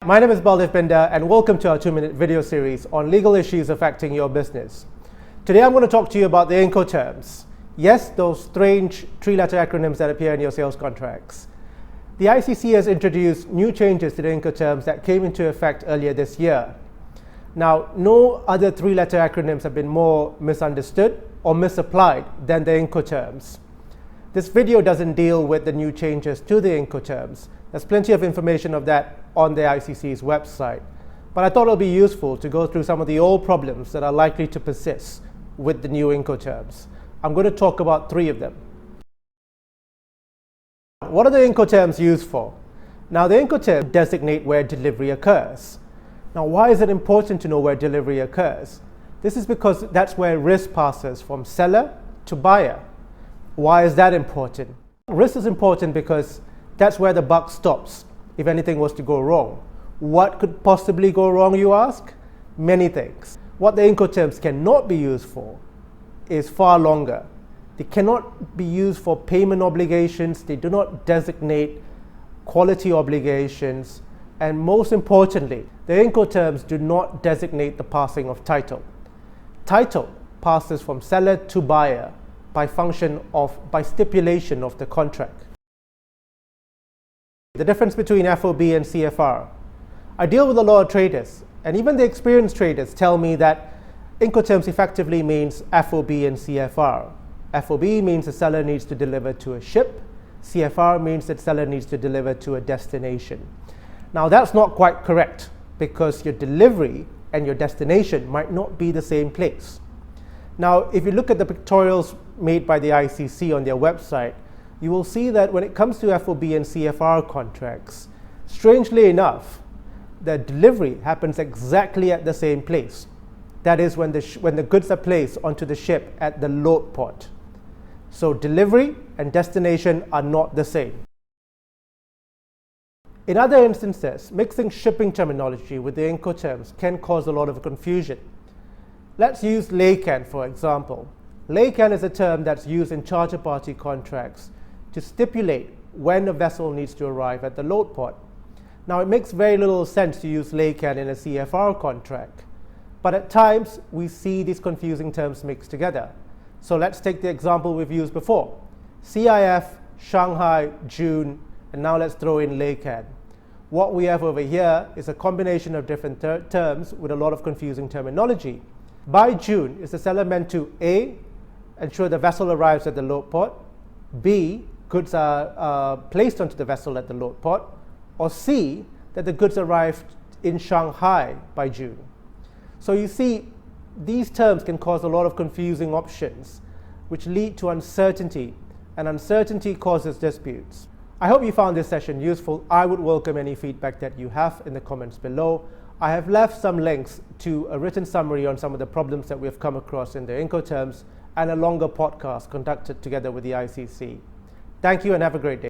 My name is Baldev Binder and welcome to our 2-minute video series on legal issues affecting your business. Today I'm going to talk to you about the Incoterms. Yes, those strange 3-letter acronyms that appear in your sales contracts. The ICC has introduced new changes to the Incoterms that came into effect earlier this year. Now, no other 3-letter acronyms have been more misunderstood or misapplied than the Incoterms. This video doesn't deal with the new changes to the Incoterms. There's plenty of information of that on the ICC's website. But I thought it would be useful to go through some of the old problems that are likely to persist with the new Incoterms. I'm going to talk about 3 of them. What are the Incoterms used for? Now, the Incoterms designate where delivery occurs. Now, why is it important to know where delivery occurs? This is because that's where risk passes from seller to buyer. Why is that important? Risk is important because that's where the buck stops if anything was to go wrong. What could possibly go wrong, you ask? Many things. What the Incoterms cannot be used for is far longer. They cannot be used for payment obligations. They do not designate quality obligations. And most importantly, the Incoterms do not designate the passing of title. Title passes from seller to buyer by stipulation of the contract. The difference between FOB and CFR. I deal with a lot of traders, and even the experienced traders tell me that Incoterms effectively means FOB and CFR. FOB means the seller needs to deliver to a ship. CFR means that seller needs to deliver to a destination. Now, that's not quite correct because your delivery and your destination might not be the same place. Now, if you look at the pictorials made by the ICC on their website, you will see that when it comes to FOB and CFR contracts, strangely enough, the delivery happens exactly at the same place. That is when the goods are placed onto the ship at the load port. So delivery and destination are not the same. In other instances, mixing shipping terminology with the Incoterms can cause a lot of confusion. Let's use laycan, for example. Laycan is a term that's used in charter party contracts to stipulate when a vessel needs to arrive at the load port. Now, it makes very little sense to use laycan in a CFR contract, but at times we see these confusing terms mixed together. So let's take the example we've used before. CIF, Shanghai, June, and now let's throw in laycan. What we have over here is a combination of different terms with a lot of confusing terminology. By June, is the seller meant to A, ensure the vessel arrives at the load port, B, goods are placed onto the vessel at the load port, or C, that the goods arrived in Shanghai by June. So you see, these terms can cause a lot of confusing options, which lead to uncertainty, and uncertainty causes disputes. I hope you found this session useful. I would welcome any feedback that you have in the comments below. I have left some links to a written summary on some of the problems that we have come across in the Incoterms and a longer podcast conducted together with the ICC. Thank you and have a great day.